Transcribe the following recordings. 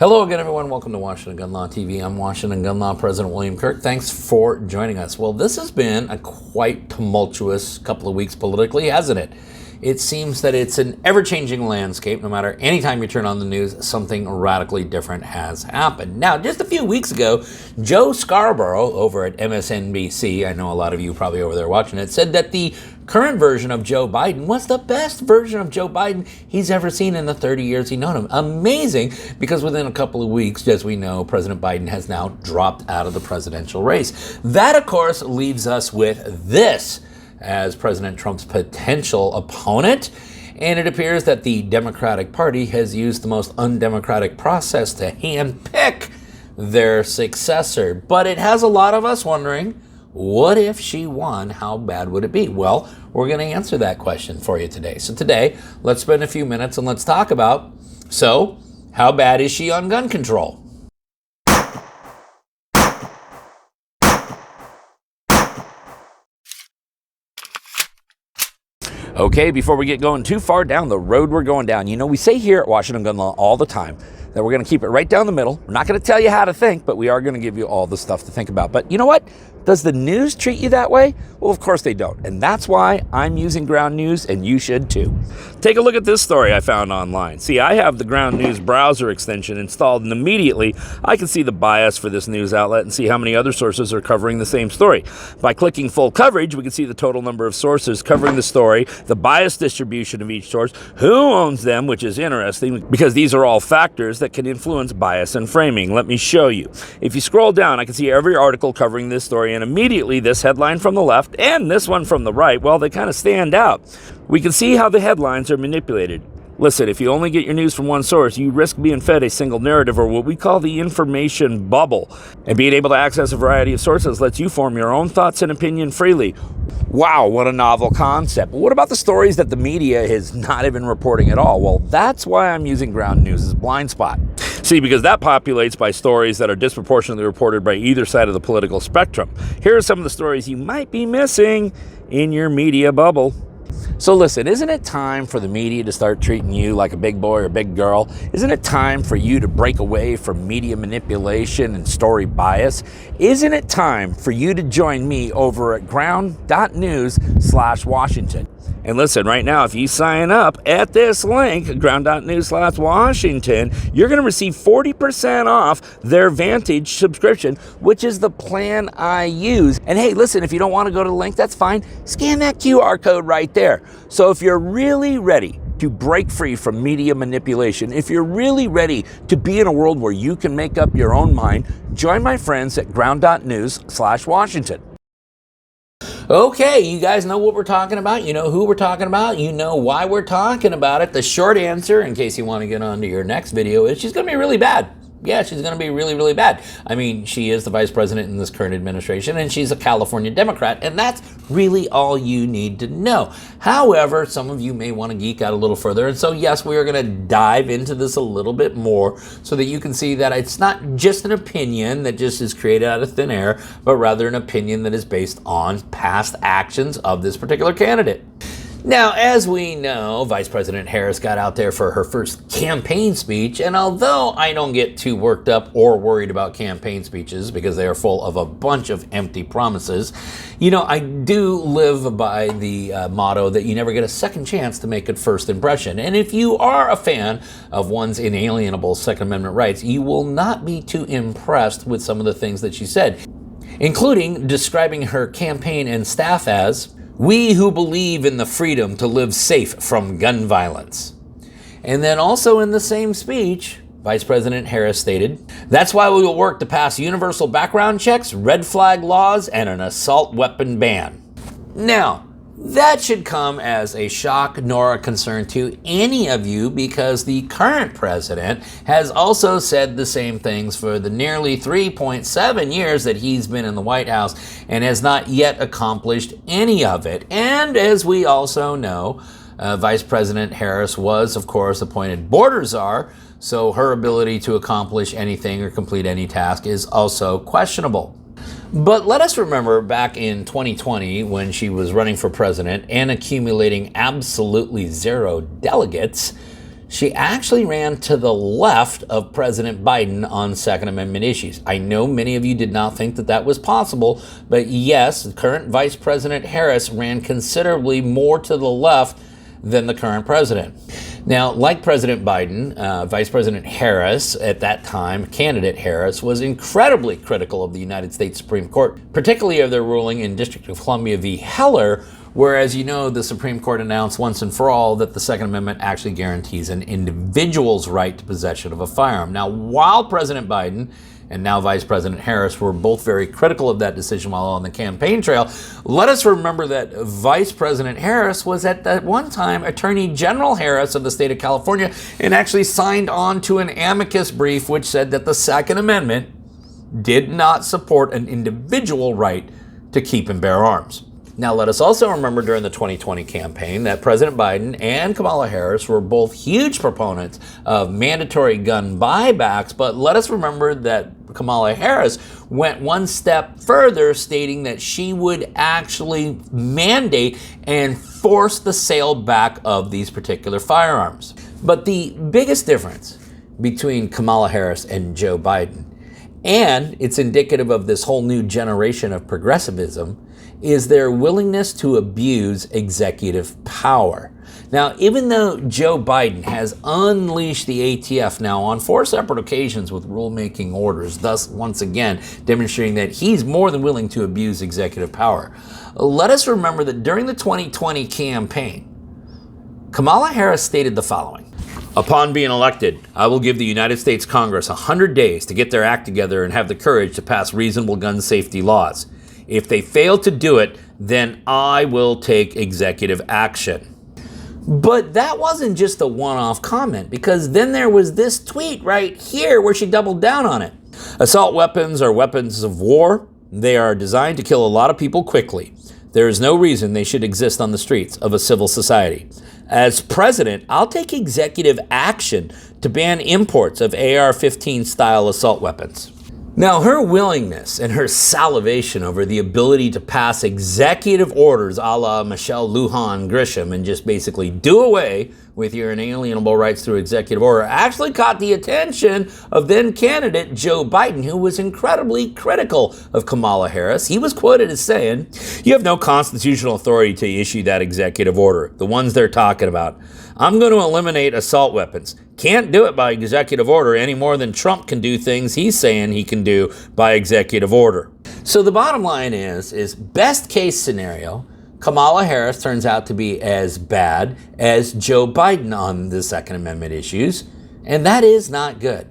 Hello again, everyone. Welcome to Washington Gun Law TV. I'm Washington Gun Law President William Kirk. Thanks for joining us. Well, this has been a quite tumultuous couple of weeks politically, hasn't it? It seems that it's an ever-changing landscape. No matter any time you turn on the news, something radically different has happened. Now, just a few weeks ago, Joe Scarborough over at MSNBC, I know a lot of you probably over there watching it, said that the current version of Joe Biden was the best version of Joe Biden he's ever seen in the 30 years he's known him. Amazing, because within a couple of weeks, as we know, President Biden has now dropped out of the presidential race. That, of course, leaves us with this as President Trump's potential opponent. And it appears that the Democratic Party has used the most undemocratic process to handpick their successor. But it has a lot of us wondering, what if she won? How bad would it be? Well, we're going to answer that question for you today. So today, let's spend a few minutes and let's talk about, so how bad is she on gun control? Okay, before we get going too far down the road we're going down, we say here at Washington Gun Law all the time that we're going to keep it right down the middle. We're not going to tell you how to think, but we are going to give you all the stuff to think about. But you know what? Does the news treat you that way? Well, of course they don't. And that's why I'm using Ground News, and you should too. Take a look at this story I found online. See, I have the Ground News browser extension installed, and immediately I can see the bias for this news outlet and see how many other sources are covering the same story. By clicking full coverage, we can see the total number of sources covering the story, the bias distribution of each source, who owns them, which is interesting because these are all factors that can influence bias and framing. Let me show you. If you scroll down, I can see every article covering this story, and immediately this headline from the left and this one from the right, well, they kind of stand out. We can see how the headlines are manipulated. Listen, if you only get your news from one source, you risk being fed a single narrative, or what we call the information bubble. And being able to access a variety of sources lets you form your own thoughts and opinion freely. Wow, what a novel concept. But what about the stories that the media is not even reporting at all? Well, that's why I'm using Ground News' blind spot. See, because that populates by stories that are disproportionately reported by either side of the political spectrum. Here are some of the stories you might be missing in your media bubble. So listen, isn't it time for the media to start treating you like a big boy or big girl? Isn't it time for you to break away from media manipulation and story bias? Isn't it time for you to join me over at ground.news/Washington? And listen, right now, if you sign up at this link, ground.news/Washington, you're going to receive 40% off their Vantage subscription, which is the plan I use. And hey, listen, if you don't want to go to the link, that's fine. Scan that QR code right there. So if you're really ready to break free from media manipulation, if you're really ready to be in a world where you can make up your own mind, join my friends at ground.news/Washington. Okay, you guys know what we're talking about. You know who we're talking about. You know why we're talking about it. The short answer, in case you want to get on to your next video, is she's going to be really bad. Yeah, she's going to be really, really bad. I mean, she is the vice president in this current administration, and she's a California Democrat, and that's really all you need to know. However, some of you may want to geek out a little further, and so yes, we are going to dive into this a little bit more so that you can see that it's not just an opinion that just is created out of thin air, but rather an opinion that is based on past actions of this particular candidate. Now, as we know, Vice President Harris got out there for her first campaign speech, and although I don't get too worked up or worried about campaign speeches because they are full of a bunch of empty promises, I do live by the motto that you never get a second chance to make a first impression. And if you are a fan of one's inalienable Second Amendment rights, you will not be too impressed with some of the things that she said, including describing her campaign and staff as "we who believe in the freedom to live safe from gun violence." And then also in the same speech, Vice President Harris stated, "That's why we will work to pass universal background checks, red flag laws, and an assault weapon ban." Now, that should come as a shock nor a concern to any of you, because the current president has also said the same things for the nearly 3.7 years that he's been in the White House and has not yet accomplished any of it. And as we also know, Vice President Harris was, of course, appointed border czar, so her ability to accomplish anything or complete any task is also questionable. But let us remember back in 2020 when she was running for president and accumulating absolutely zero delegates, She actually ran to the left of President Biden on Second Amendment issues. I know many of you did not think that that was possible, but yes, current Vice President Harris ran considerably more to the left than the current president. Now, like President Biden, Vice President Harris at that time, candidate Harris, was incredibly critical of the United States Supreme Court, particularly of their ruling in District of Columbia v. Heller, where, as you know, the Supreme Court announced once and for all that the Second Amendment actually guarantees an individual's right to possession of a firearm. Now, while President Biden and now Vice President Harris were both very critical of that decision while on the campaign trail, let us remember that Vice President Harris was at that one time Attorney General Harris of the state of California and actually signed on to an amicus brief which said that the Second Amendment did not support an individual right to keep and bear arms. Now, let us also remember during the 2020 campaign that President Biden and Kamala Harris were both huge proponents of mandatory gun buybacks, but let us remember that Kamala Harris went one step further, stating that she would actually mandate and force the sale back of these particular firearms. But the biggest difference between Kamala Harris and Joe Biden, and it's indicative of this whole new generation of progressivism, is their willingness to abuse executive power. Now, even though Joe Biden has unleashed the ATF now on 4 separate occasions with rulemaking orders, thus once again demonstrating that he's more than willing to abuse executive power, let us remember that during the 2020 campaign, Kamala Harris stated the following: "Upon being elected, I will give the United States Congress 100 days to get their act together and have the courage to pass reasonable gun safety laws. If they fail to do it, then I will take executive action." But that wasn't just a one-off comment, because then there was this tweet right here where she doubled down on it. "Assault weapons are weapons of war. They are designed to kill a lot of people quickly. There is no reason they should exist on the streets of a civil society. As president, I'll take executive action to ban imports of AR-15 style assault weapons." Now, her willingness and her salivation over the ability to pass executive orders a la Michelle Lujan Grisham and just basically do away with your inalienable rights through executive order actually caught the attention of then candidate Joe Biden, who was incredibly critical of Kamala Harris. He was quoted as saying, "You have no constitutional authority to issue that executive order, the ones they're talking about. I'm going to eliminate assault weapons. Can't do it by executive order any more than Trump can do things he's saying he can do by executive order." So the bottom line is best case scenario, Kamala Harris turns out to be as bad as Joe Biden on the Second Amendment issues, and that is not good.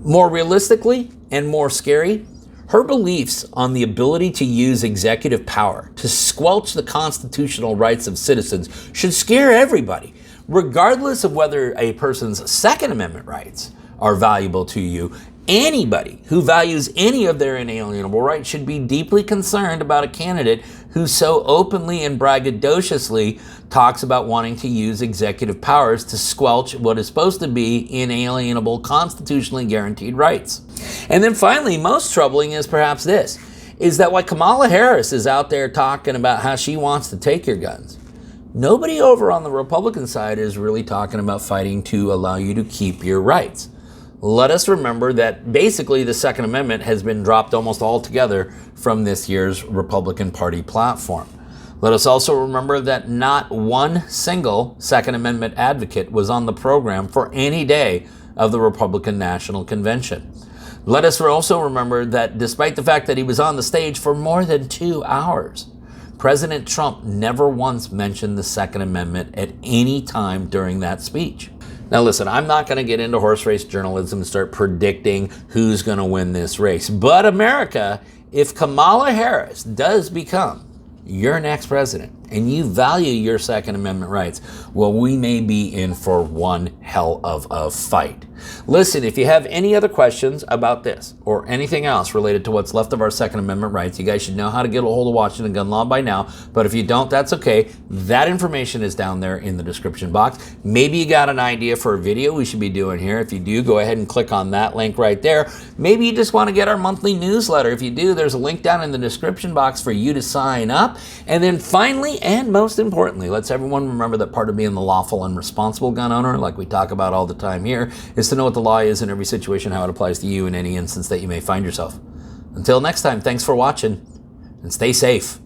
More realistically and more scary, her beliefs on the ability to use executive power to squelch the constitutional rights of citizens should scare everybody, regardless of whether a person's Second Amendment rights are valuable to you. Anybody who values any of their inalienable rights should be deeply concerned about a candidate who so openly and braggadociously talks about wanting to use executive powers to squelch what is supposed to be inalienable, constitutionally guaranteed rights. And then finally, most troubling is perhaps this, is that while Kamala Harris is out there talking about how she wants to take your guns, nobody over on the Republican side is really talking about fighting to allow you to keep your rights. Let us remember that basically the Second Amendment has been dropped almost altogether from this year's Republican Party platform. Let us also remember that not one single Second Amendment advocate was on the program for any day of the Republican National Convention. Let us also remember that despite the fact that he was on the stage for more than 2 hours, President Trump never once mentioned the Second Amendment at any time during that speech. Now listen, I'm not going to get into horse race journalism and start predicting who's going to win this race. But America, if Kamala Harris does become your next president and you value your Second Amendment rights, well, we may be in for one hell of a fight. Listen, if you have any other questions about this or anything else related to what's left of our Second Amendment rights, you guys should know how to get a hold of Washington gun law by now. But if you don't, that's okay. That information is down there in the description box. Maybe you got an idea for a video we should be doing here. If you do, go ahead and click on that link right there. Maybe you just want to get our monthly newsletter. If you do, there's a link down in the description box for you to sign up. And then finally, and most importantly, let's everyone remember that part of being the lawful and responsible gun owner, like we talk about all the time here, is to know what the law is in every situation, how it applies to you in any instance that you may find yourself. Until next time, thanks for watching, and stay safe.